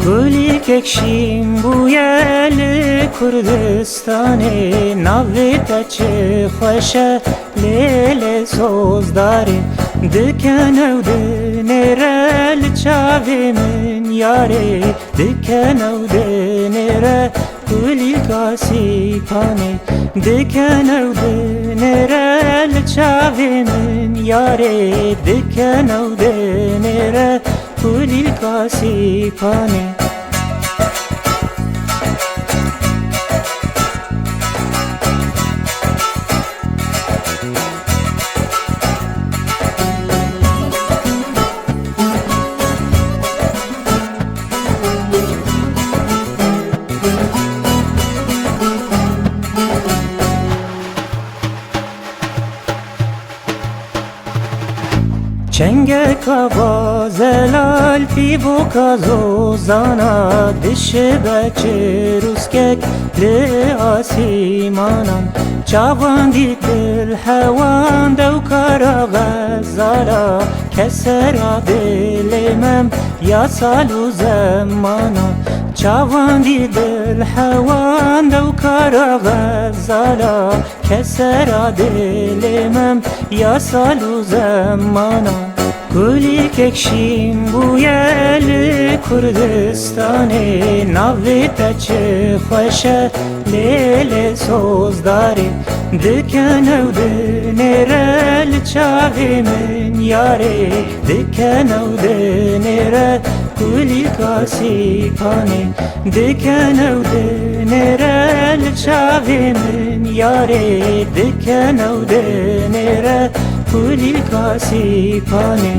Gulik ekşim bu yeli Kurdistanê Navê te çi xweş e lêlê sozdarê Dike newdinêre li çavê min yarê Dike newdinêre gulîka sîpanê Dike newdinêre li çavê min yarê Dike newdinêre gulîka sîpanê Çengeka zelal pivoka zozana Dişi beçi ruskek li asimanan Çavan dil hevan devkara gazara Kesera dilimem yasalu zemana Çavan dil hevan devkara gazara Kesera dilimem yasalu zemana Gulik ekşim bu yeli Kurdistanê Navê te çi xweş e lêlê sozdarê Dike newdinêre li çavê min yarê Dike newdinêre gulîka sîpanê Dike newdinêre li çavê min yarê Dike newdinêre gulîka sîpanê